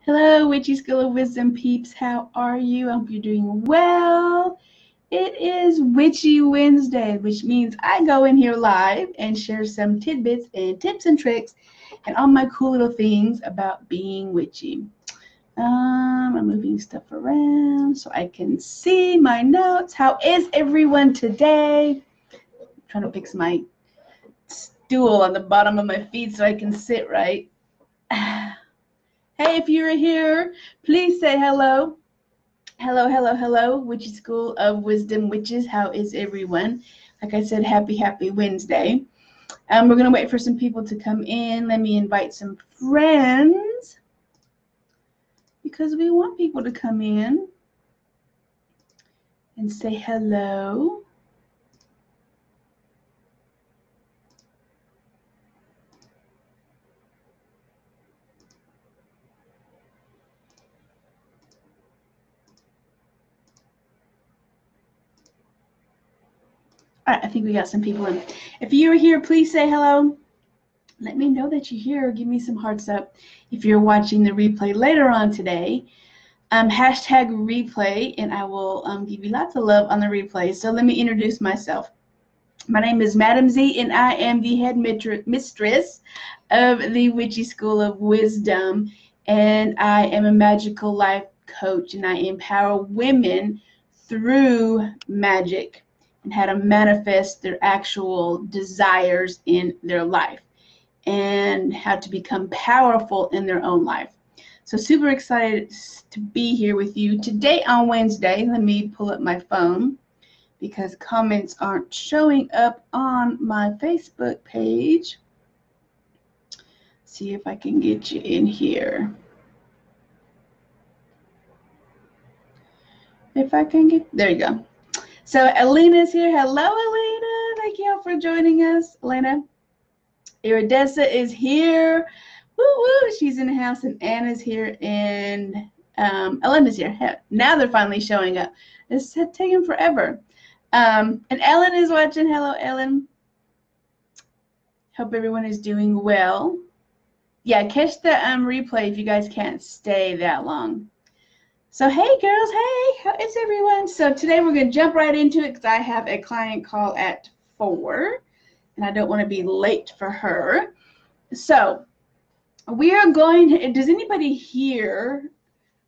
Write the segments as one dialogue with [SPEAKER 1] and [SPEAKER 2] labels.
[SPEAKER 1] Hello, Witchy School of Wisdom peeps. How are you? I hope you're doing well. It is Witchy Wednesday, which means I go in here live and share some tidbits and tips and tricks and all my cool little things about being witchy. I'm moving stuff around so I can see my notes. How is everyone today? I'm trying to fix my stool on the bottom of my feet so I can sit right. Hey, if you're here, please say hello. Hello, hello, hello, Witchy School of Wisdom Witches. How is everyone? Like I said, happy Wednesday. We're going to wait for some people to come in. Let me invite some friends because we want people to come in and say hello. All right, I think we got some people in. If you're here, please say hello. Let me know that you're here. Give me some hearts up. If you're watching the replay later on today, hashtag replay, and I will give you lots of love on the replay. So let me introduce myself. My name is Madam Z, and I am the head mistress of the Witchy School of Wisdom, and I am a magical life coach, and I empower women through magic and how to manifest their actual desires in their life and how to become powerful in their own life. So super excited to be here with you today on Wednesday. Let me pull up my phone because comments aren't showing up on my Facebook page. See if I can get you in here. If I can get, there you go. So Elena's here. Hello, Elena. Thank you all for joining us. Elena. Iridessa is here. Woo woo. She's in the house, and Anna's here, and Elena's here. Now they're finally showing up. It's taken forever. And Ellen is watching. Hello, Ellen. Hope everyone is doing well. Yeah, catch the replay if you guys can't stay that long. So, hey, girls. Hey, how is everyone? So today we're going to jump right into it because I have a client call at 4, and I don't want to be late for her. So we are going to, does anybody here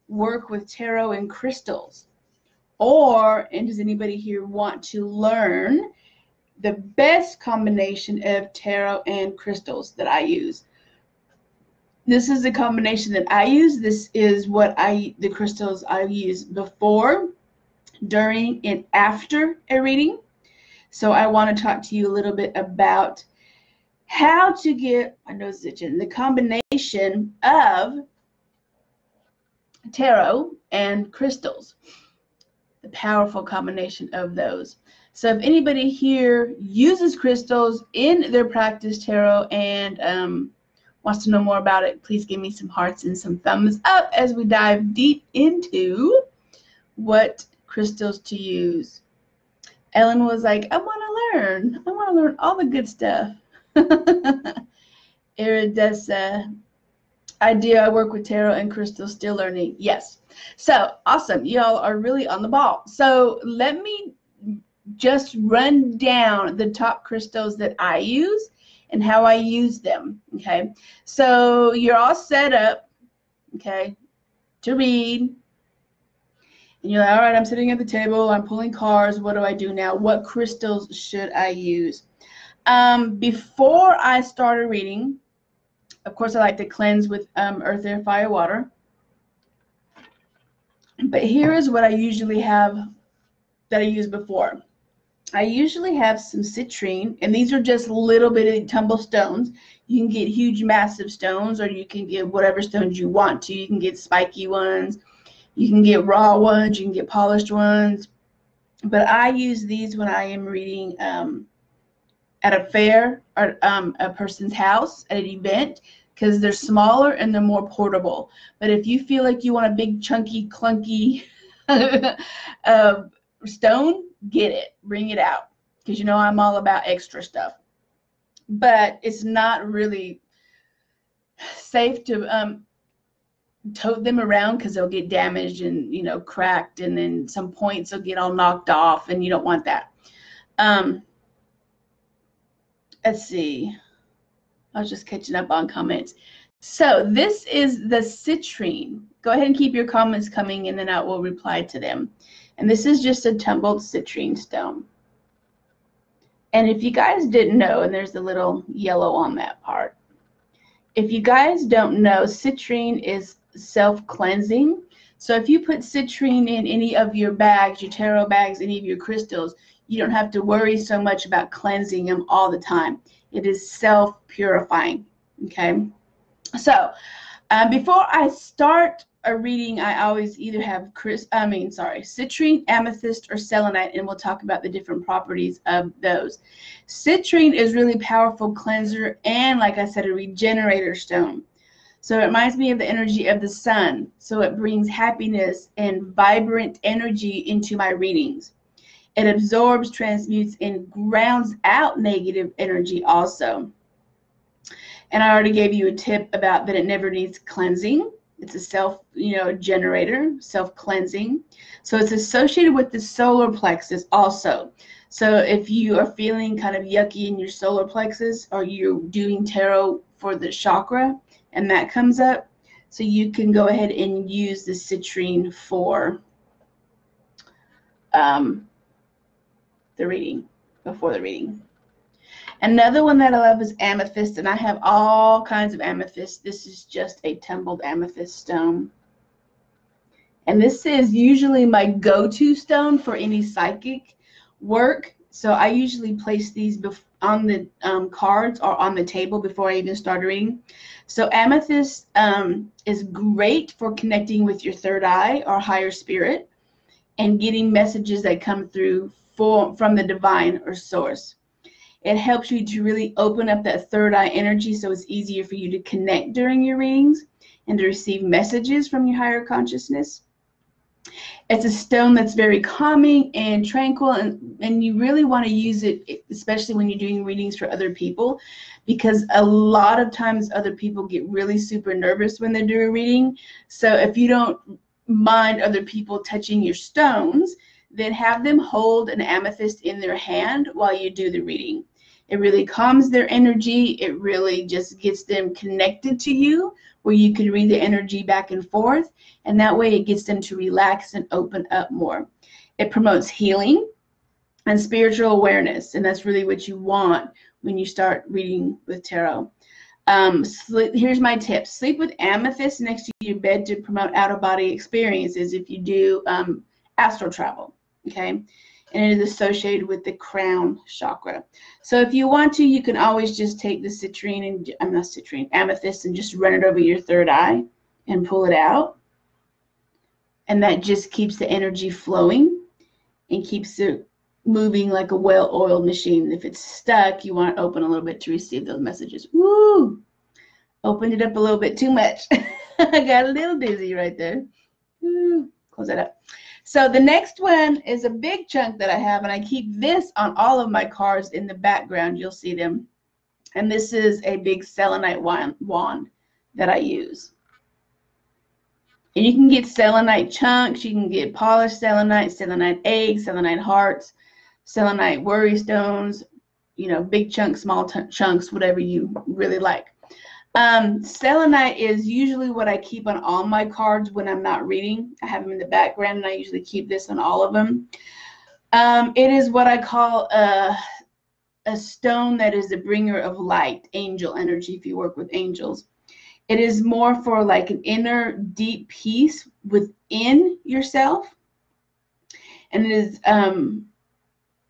[SPEAKER 1] work with tarot and crystals? And does anybody here want to learn the best combination of tarot and crystals that I use? This is the combination that I use. This is what the crystals I use before, during, and after a reading. So I want to talk to you a little bit about how to get, my nose is itching, the combination of tarot and crystals. The powerful combination of those. So if anybody here uses crystals in their practice, tarot, and wants to know more about it, please give me some hearts and some thumbs up as we dive deep into what crystals to use. Ellen was like, I want to learn. I want to learn all the good stuff. Iridessa, idea, I work with tarot and crystals, still learning. Yes. So awesome. Y'all are really on the ball. So let me just run down the top crystals that I use and how I use them. Okay. So you're all set up, okay, to read. And you're like, all right, I'm sitting at the table. I'm pulling cards. What do I do now? What crystals should I use? Before I start a reading, of course, I like to cleanse with earth, air, fire, water. But here is what I usually have that I used before. I usually have some citrine, and these are just little bitty tumble stones. You can get huge, massive stones, or you can get whatever stones you want to. You can get spiky ones. You can get raw ones. You can get polished ones. But I use these when I am reading at a fair or a person's house at an event, because they're smaller and they're more portable. But if you feel like you want a big, chunky, clunky stone, get it. Bring it out. Because you know I'm all about extra stuff. But it's not really safe to tote them around because they'll get damaged and, you know, cracked, and then some points will get all knocked off, and you don't want that. Let's see. I was just catching up on comments. So this is the citrine. Go ahead and keep your comments coming, and then I will reply to them. And this is just a tumbled citrine stone. And if you guys didn't know, and there's a little yellow on that part. If you guys don't know, citrine is self-cleansing. So if you put citrine in any of your bags, your tarot bags, any of your crystals, you don't have to worry so much about cleansing them all the time. It is self-purifying, okay? So before I start a reading, I always either have citrine, amethyst, or selenite, and we'll talk about the different properties of those. Citrine is really powerful cleanser and, like I said, a regenerator stone. So it reminds me of the energy of the sun. So it brings happiness and vibrant energy into my readings. It absorbs, transmutes, and grounds out negative energy also. And I already gave you a tip about that it never needs cleansing. It's a self-generator, self-cleansing. So it's associated with the solar plexus also. So if you are feeling kind of yucky in your solar plexus, or you're doing tarot for the chakra and that comes up, so you can go ahead and use the citrine for the reading, before the reading. Another one that I love is amethyst, and I have all kinds of amethyst. This is just a tumbled amethyst stone. And this is usually my go-to stone for any psychic work. So I usually place these on the cards or on the table before I even start reading. So amethyst is great for connecting with your third eye or higher spirit and getting messages that come through from the divine or source. It helps you to really open up that third eye energy, so it's easier for you to connect during your readings and to receive messages from your higher consciousness. It's a stone that's very calming and tranquil, and you really want to use it, especially when you're doing readings for other people, because a lot of times other people get really super nervous when they're doing a reading. So if you don't mind other people touching your stones, then have them hold an amethyst in their hand while you do the reading. It really calms their energy. It really just gets them connected to you, where you can read the energy back and forth, and that way it gets them to relax and open up more. It promotes healing and spiritual awareness, and that's really what you want when you start reading with tarot. Here's my tip. Sleep with amethyst next to your bed to promote out-of-body experiences if you do astral travel, okay? And it is associated with the crown chakra. So if you want to, you can always just take the amethyst, and just run it over your third eye and pull it out. And that just keeps the energy flowing and keeps it moving like a well-oiled machine. If it's stuck, you want to open a little bit to receive those messages. Woo! Opened it up a little bit too much. I got a little dizzy right there. Woo. Close that up. So the next one is a big chunk that I have, and I keep this on all of my cards in the background. You'll see them. And this is a big selenite wand that I use. And you can get selenite chunks. You can get polished selenite, selenite eggs, selenite hearts, selenite worry stones, big chunks, small chunks, whatever you really like. Selenite is usually what I keep on all my cards when I'm not reading. I have them in the background, and I usually keep this on all of them. It is what I call a stone that is the bringer of light, angel energy, if you work with angels. It is more for like an inner deep peace within yourself. And it is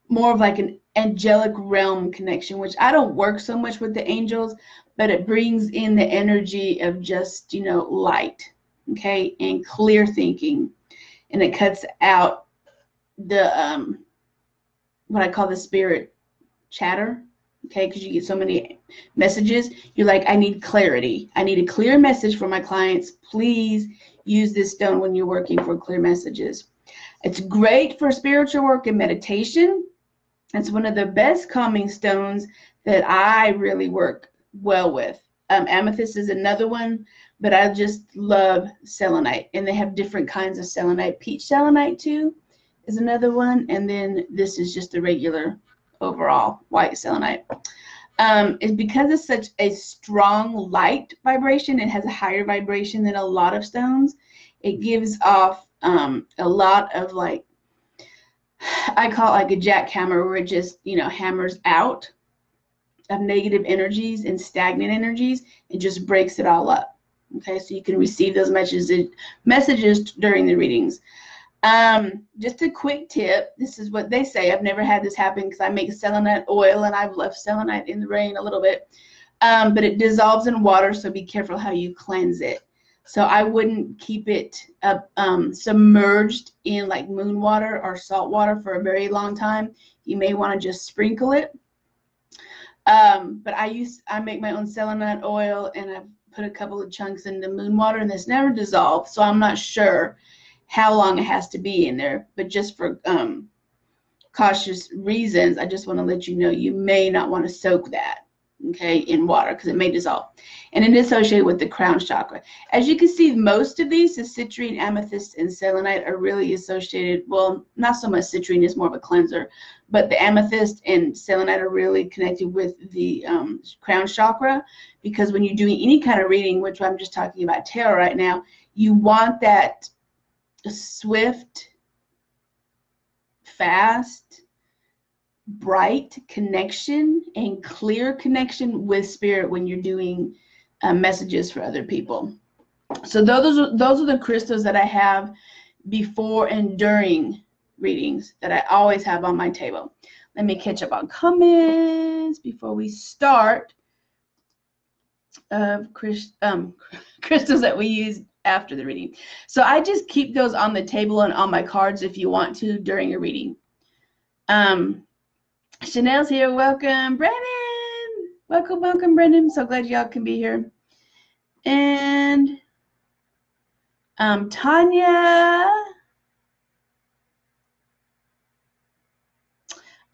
[SPEAKER 1] more of like an angelic realm connection, which I don't work so much with the angels, but it brings in the energy of just, light, okay, and clear thinking. And it cuts out the, what I call the spirit chatter, okay, because you get so many messages. You're like, I need clarity. I need a clear message for my clients. Please use this stone when you're working for clear messages. It's great for spiritual work and meditation. It's one of the best calming stones that I really work well with. Amethyst is another one but I just love selenite. And they have different kinds of selenite. Peach selenite too is another one. And then this is just a regular overall white selenite. Is because it's such a strong light vibration. It has a higher vibration than a lot of stones. It gives off a lot of, like, I call it like a jackhammer, where it just, you know, hammers out of negative energies and stagnant energies and just breaks it all up. Okay, so you can receive those messages during the readings. Just a quick tip. This is what they say. I've never had this happen because I make selenite oil and I've left selenite in the rain a little bit. But it dissolves in water, so be careful how you cleanse it. So I wouldn't keep it submerged in like moon water or salt water for a very long time. You may want to just sprinkle it. But I make my own selenite oil, and I've put a couple of chunks in the moon water, and it's never dissolved. So I'm not sure how long it has to be in there, but just for cautious reasons, I just want to let you know you may not want to soak that, okay, in water, because it may dissolve. And it is associated with the crown chakra. As you can see, most of these, the citrine, amethyst, and selenite, are really associated. Well, not so much citrine, is more of a cleanser, but the amethyst and selenite are really connected with the crown chakra, because when you're doing any kind of reading, which I'm just talking about tarot right now, you want that swift, fast, bright connection and clear connection with spirit when you're doing messages for other people. So those are the crystals that I have before and during readings that I always have on my table. Let me catch up on comments before we start. Crystals that we use after the reading. So I just keep those on the table and on my cards if you want to during a reading. Chanel's here. Welcome, Brennan. Welcome, Brennan. So glad y'all can be here. And Tanya.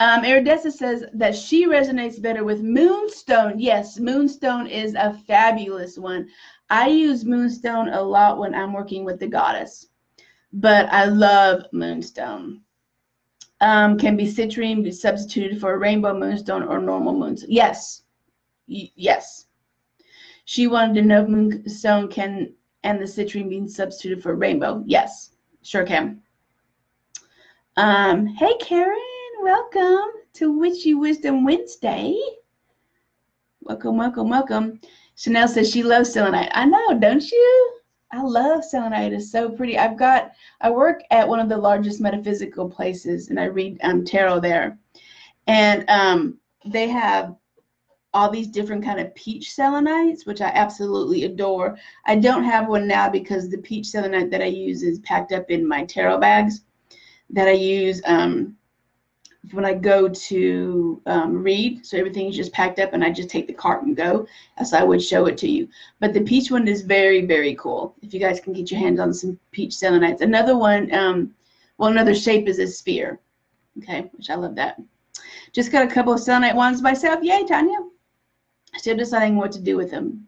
[SPEAKER 1] Iridessa says that she resonates better with moonstone. Yes, moonstone is a fabulous one. I use moonstone a lot when I'm working with the goddess, but I love moonstone. Can be citrine, be substituted for a rainbow moonstone or normal moonstone? Yes. Yes. She wanted to know if moonstone and the citrine being substituted for rainbow. Yes, sure can. Hey, Karen. Welcome to Witchy Wisdom Wednesday. Welcome. Chanel says she loves selenite. I know, don't you? I love selenite. It's so pretty. I work at one of the largest metaphysical places, and I read tarot there. And they have all these different kind of peach selenites, which I absolutely adore. I don't have one now because the peach selenite that I use is packed up in my tarot bags that I use when I go to read. So everything is just packed up and I just take the cart and go, as I would show it to you. But the peach one is very, very cool. If you guys can get your hands on some peach selenites. Another one, another shape is a sphere. Okay, which I love that. Just got a couple of selenite wands myself. Yay, Tanya. Still deciding what to do with them.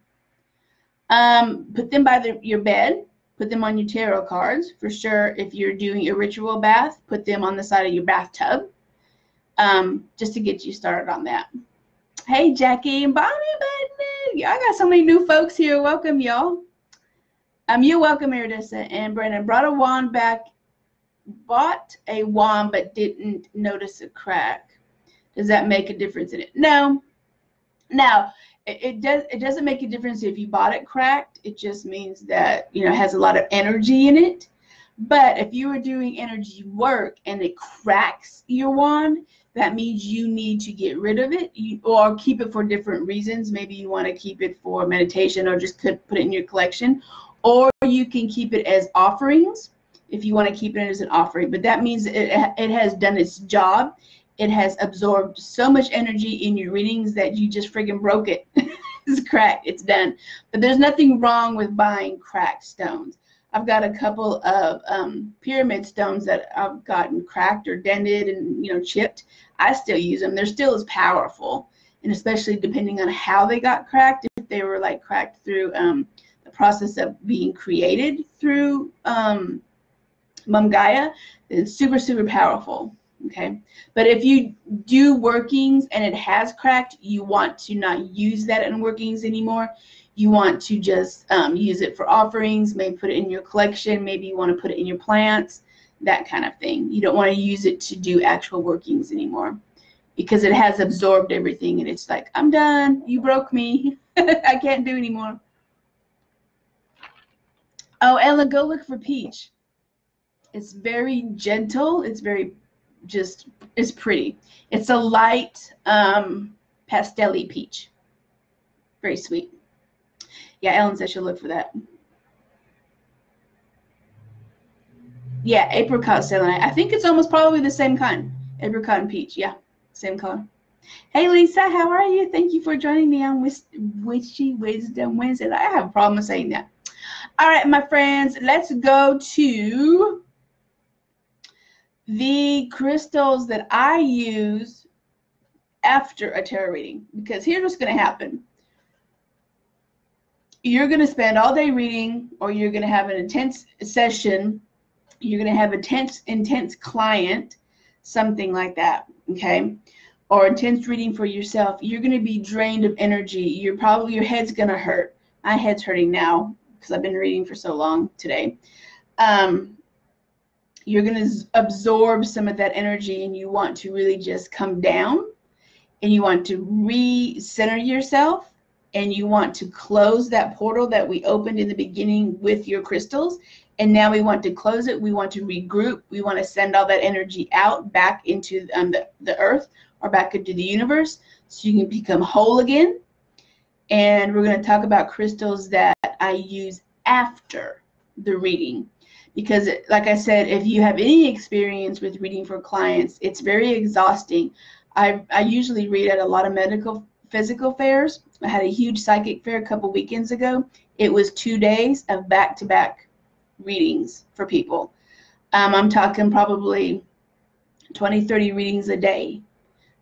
[SPEAKER 1] Put them by your bed. Put them on your tarot cards. For sure, if you're doing a ritual bath, put them on the side of your bathtub. Just to get you started on that. Hey, Jackie and Bonnie, y'all got so many new folks here. Welcome, y'all. You're welcome, Iridessa. And Brandon brought a wand back. Bought a wand but didn't notice a crack. Does that make a difference in it? No. Now, it doesn't make a difference if you bought it cracked. It just means that, it has a lot of energy in it. But if you are doing energy work and it cracks your wand, that means you need to get rid of it or keep it for different reasons. Maybe you want to keep it for meditation or just put it in your collection. Or you can keep it as offerings if you want to keep it as an offering. But that means it has done its job. It has absorbed so much energy in your readings that you just friggin' broke it. It's cracked. It's done. But there's nothing wrong with buying cracked stones. I've got a couple of pyramid stones that I've gotten cracked or dented and chipped. I still use them. They're still as powerful, and especially depending on how they got cracked. If they were like cracked through the process of being created through Mom Gaia, then it's super, super powerful. Okay. But if you do workings and it has cracked, you want to not use that in workings anymore. You want to just use it for offerings, maybe put it in your collection, maybe you want to put it in your plants, that kind of thing. You don't want to use it to do actual workings anymore because it has absorbed everything and it's like, I'm done. You broke me. I can't do anymore. Oh, Ella, go look for peach. It's very gentle. It's very just, it's pretty. It's a light pastel-y peach. Very sweet. Yeah, Ellen says she'll look for that. Yeah, apricot selenite. I think it's almost probably the same kind. Apricot and peach. Yeah, same color. Hey, Lisa, how are you? Thank you for joining me on Witchy Wisdom Wednesday. I have a problem with saying that. All right, my friends, let's go to the crystals that I use after a tarot reading. Because here's what's going to happen. You're going to spend all day reading, or you're going to have an intense session. You're going to have a intense client, something like that, okay? Or intense reading for yourself. You're going to be drained of energy. Your head's going to hurt. My head's hurting now because I've been reading for so long today. You're going to absorb some of that energy, and you want to really just come down, and you want to recenter yourself, and you want to close that portal that we opened in the beginning with your crystals. And now we want to close it. We want to regroup. We want to send all that energy out back into the earth or back into the universe so you can become whole again. And we're going to talk about crystals that I use after the reading. Because like I said, if you have any experience with reading for clients, it's very exhausting. I usually read at a lot of physical fairs. I had a huge psychic fair a couple weekends ago. It was 2 days of back-to-back readings for people. I'm talking probably 20, 30 readings a day,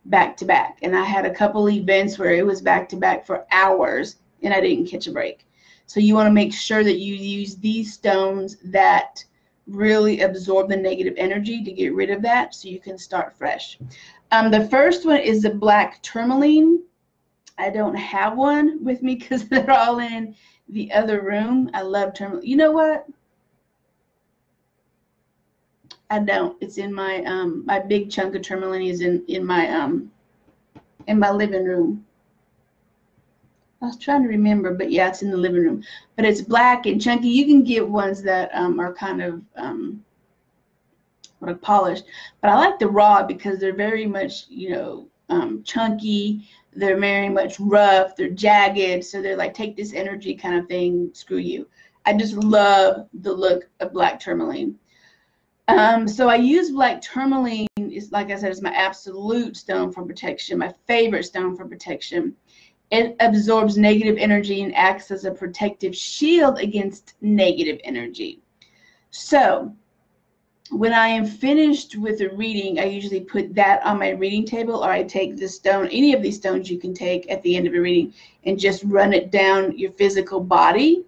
[SPEAKER 1] back-to-back. And I had a couple events where it was back-to-back for hours, and I didn't catch a break. So you want to make sure that you use these stones that really absorb the negative energy to get rid of that so you can start fresh. The first one is the black tourmaline. I don't have one with me because they're all in the other room. I love tourmaline. You know what? I don't. It's in my my big chunk of tourmaline is in my living room. I was trying to remember, but yeah, it's in the living room. But it's black and chunky. You can get ones that are kind of polished. But I like the raw because they're very much, chunky. They're very much rough. They're jagged. So they're like, take this energy kind of thing. Screw you. I just love the look of black tourmaline. So I use black tourmaline. Is, like I said, it's my absolute stone for protection. My favorite stone for protection. It absorbs negative energy and acts as a protective shield against negative energy. So when I am finished with a reading, I usually put that on my reading table, or I take the stone, any of these stones you can take at the end of a reading, and just run it down your physical body,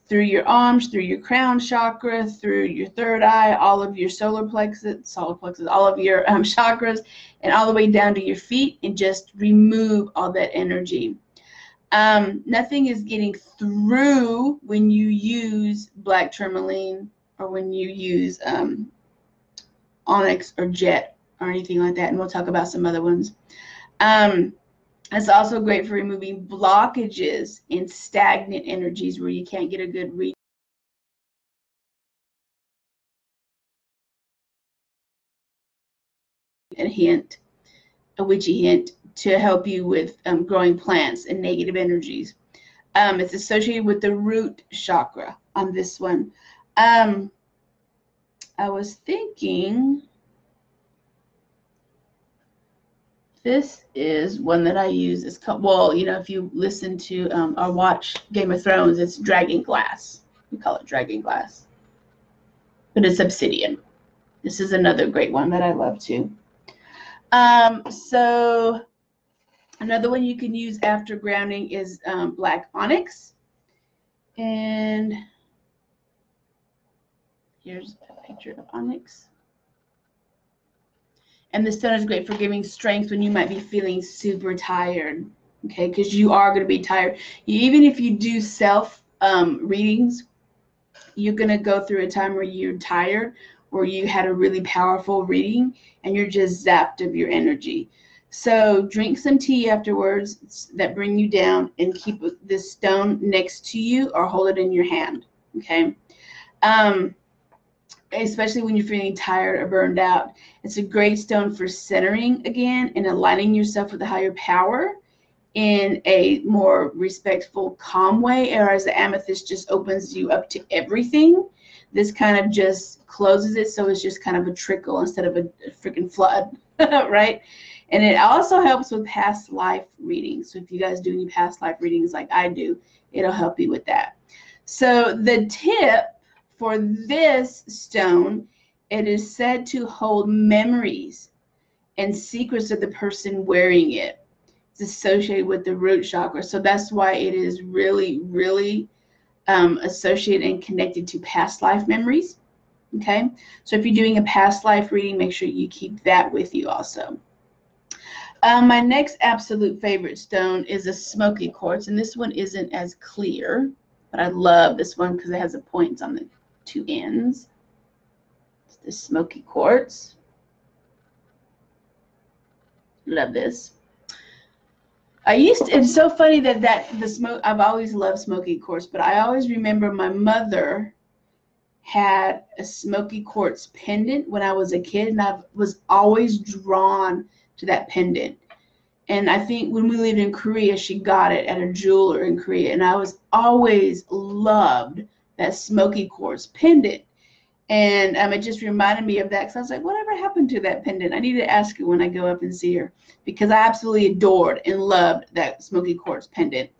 [SPEAKER 1] through your arms, through your crown chakra, through your third eye, all of your solar plexus, all of your chakras, and all the way down to your feet, and just remove all that energy. Nothing is getting through when you use black tourmaline or when you use onyx or jet or anything like that, and we'll talk about some other ones. It's also great for removing blockages and stagnant energies where you can't get a good read. A witchy hint to help you with growing plants and negative energies. It's associated with the root chakra on this one. I was thinking this is one that I use. It's called, well, if you listen to or watch Game of Thrones, it's dragon glass. We call it dragon glass. But it's obsidian. This is another great one that I love too. So another one you can use after grounding is black onyx. And here's a picture of onyx. And the stone is great for giving strength when you might be feeling super tired, okay? Because you are going to be tired. Even if you do self readings, you're going to go through a time where you're tired, where you had a really powerful reading, and you're just zapped of your energy. So drink some tea afterwards that bring you down, and keep this stone next to you or hold it in your hand, okay? Especially when you're feeling tired or burned out. It's a great stone for centering again and aligning yourself with a higher power in a more respectful, calm way, whereas the amethyst just opens you up to everything. This kind of just closes it, so it's just kind of a trickle instead of a freaking flood, right? And it also helps with past life readings. So if you guys do any past life readings like I do, it'll help you with that. So the tip for this stone, it is said to hold memories and secrets of the person wearing it. It's associated with the root chakra. So that's why it is really, really associated and connected to past life memories. Okay. So if you're doing a past life reading, make sure you keep that with you also. My next absolute favorite stone is a smoky quartz. And this one isn't as clear, but I love this one because it has the points on the two ends. It's the smoky quartz. Love this. It's so funny I've always loved smoky quartz, but I always remember my mother had a smoky quartz pendant when I was a kid, and I was always drawn to that pendant. And I think when we lived in Korea, she got it at a jeweler in Korea, and I was always loved that smoky quartz pendant. And it just reminded me of that, because I was like, whatever happened to that pendant? I need to ask her when I go up and see her, because I absolutely adored and loved that smoky quartz pendant.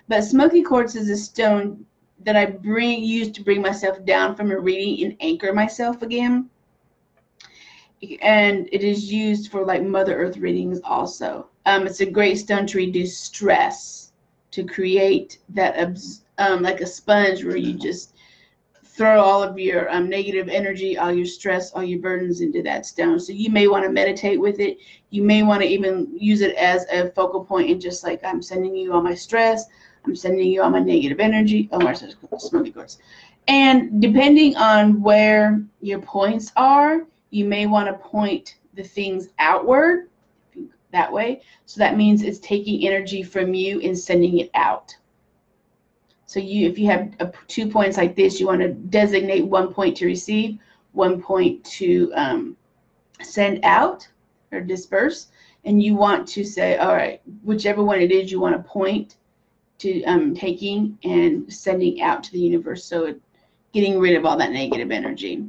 [SPEAKER 1] But smoky quartz is a stone that I use to bring myself down from a reading and anchor myself again. And it is used for like Mother Earth readings also. It's a great stone to reduce stress, to create that like a sponge where you just throw all of your negative energy, all your stress, all your burdens into that stone. So you may want to meditate with it. You may want to even use it as a focal point, and just like, I'm sending you all my stress, I'm sending you all my negative energy. Oh, my smoky quartz. And depending on where your points are, you may want to point the things outward that way. So that means it's taking energy from you and sending it out. So if you have 2 points like this, you want to designate 1 point to receive, 1 point to send out or disperse. And you want to say, all right, whichever one it is, you want to point to taking and sending out to the universe. So getting rid of all that negative energy.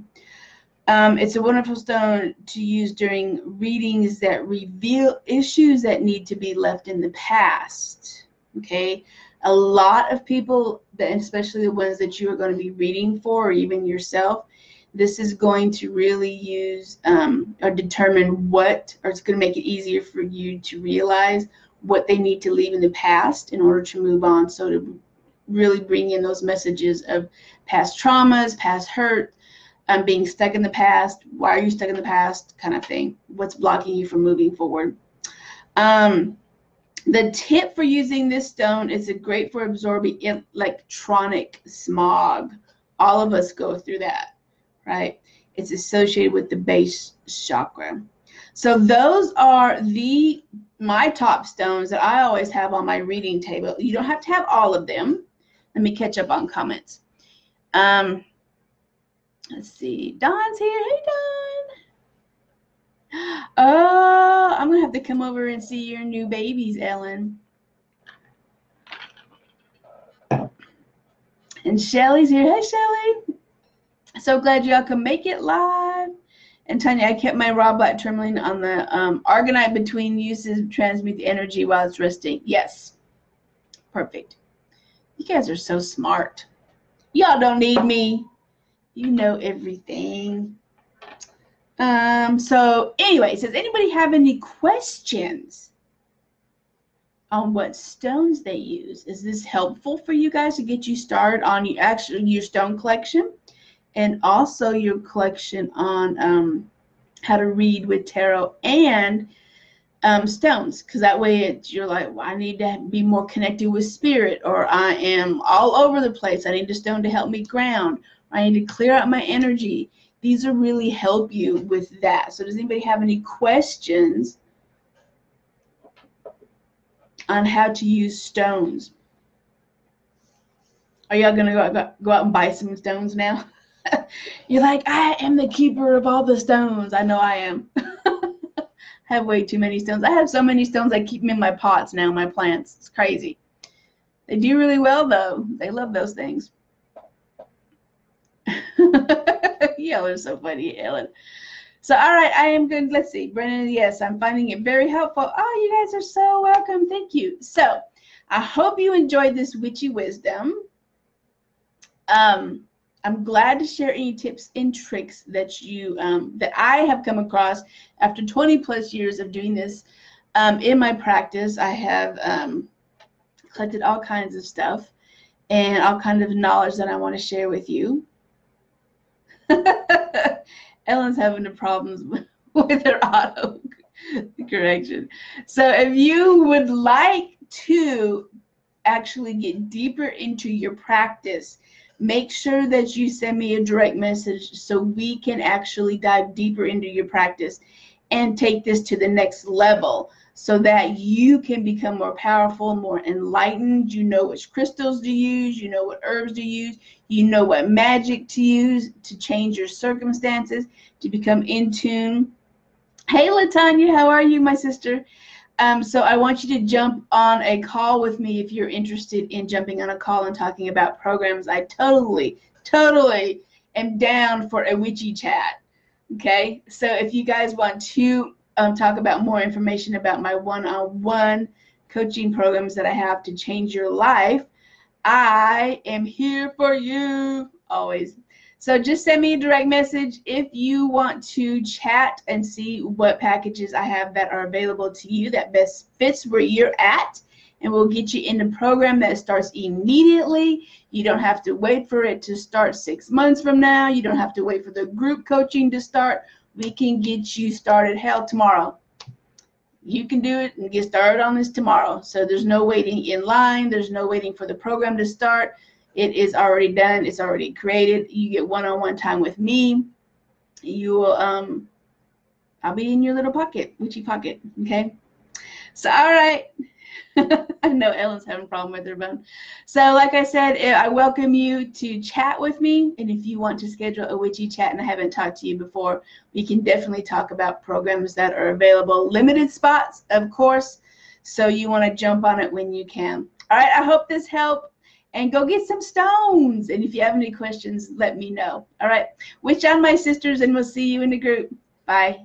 [SPEAKER 1] It's a wonderful stone to use during readings that reveal issues that need to be left in the past. Okay. A lot of people, especially the ones that you are going to be reading for, or even yourself, this is going to really use or determine or it's going to make it easier for you to realize what they need to leave in the past in order to move on. So to really bring in those messages of past traumas, past hurt, being stuck in the past, why are you stuck in the past, kind of thing. What's blocking you from moving forward? The tip for using this stone is great for absorbing electronic smog. All of us go through that, right? It's associated with the base chakra. So those are my top stones that I always have on my reading table. You don't have to have all of them. Let me catch up on comments. Let's see. Dawn's here. Hey, Dawn. Oh, I'm going to have to come over and see your new babies, Ellen. And Shelly's here. Hey, Shelly. So glad y'all can make it live. And Tanya, I kept my raw black tourmaline on the argonite between uses to transmute the energy while it's resting. Yes. Perfect. You guys are so smart. Y'all don't need me. You know everything. So anyway, does anybody have any questions on what stones they use. Is this helpful for you guys to get you started on your stone collection, and also your collection on how to read with tarot and stones? Because that way you're like, well, I need to be more connected with spirit, or I am all over the place. I need a stone to help me ground. Or I need to clear out my energy. These will really help you with that. So does anybody have any questions on how to use stones? Are y'all going to go out and buy some stones now? You're like, I am the keeper of all the stones. I know I am. I have way too many stones. I have so many stones I keep them in my pots now, my plants. It's crazy. They do really well, though. They love those things. Y'all are so funny, Ellen. So, all right, I am good. Let's see. Brennan, yes, I'm finding it very helpful. Oh, you guys are so welcome. Thank you. So, I hope you enjoyed this witchy wisdom. I'm glad to share any tips and tricks that you that I have come across after 20 plus years of doing this in my practice. I have collected all kinds of stuff and all kinds of knowledge that I want to share with you. Ellen's having the problems with her auto correction. So if you would like to actually get deeper into your practice, make sure that you send me a direct message so we can actually dive deeper into your practice and take this to the next level so that you can become more powerful, more enlightened. You know which crystals to use, you know what herbs to use, you know what magic to use to change your circumstances, to become in tune. Hey, LaTanya, how are you, my sister? So I want you to jump on a call with me if you're interested in jumping on a call and talking about programs. I totally am down for a witchy chat. Okay, so if you guys want to talk about more information about my one-on-one coaching programs that I have to change your life, I am here for you always. So just send me a direct message if you want to chat and see what packages I have that are available to you that best fits where you're at, and we'll get you in the program that starts immediately. You don't have to wait for it to start 6 months from now. You don't have to wait for the group coaching to start. We can get you started, hell, tomorrow. You can do it and get started on this tomorrow. So there's no waiting in line. There's no waiting for the program to start. It is already done. It's already created. You get one-on-one time with me. You will, I'll be in your little pocket, witchy pocket, okay? So, all right. I know Ellen's having a problem with her phone. So, like I said, I welcome you to chat with me. And if you want to schedule a witchy chat and I haven't talked to you before, we can definitely talk about programs that are available. Limited spots, of course. So you want to jump on it when you can. All right. I hope this helped. And go get some stones. And if you have any questions, let me know. All right. Witch on, my sisters, and we'll see you in the group. Bye.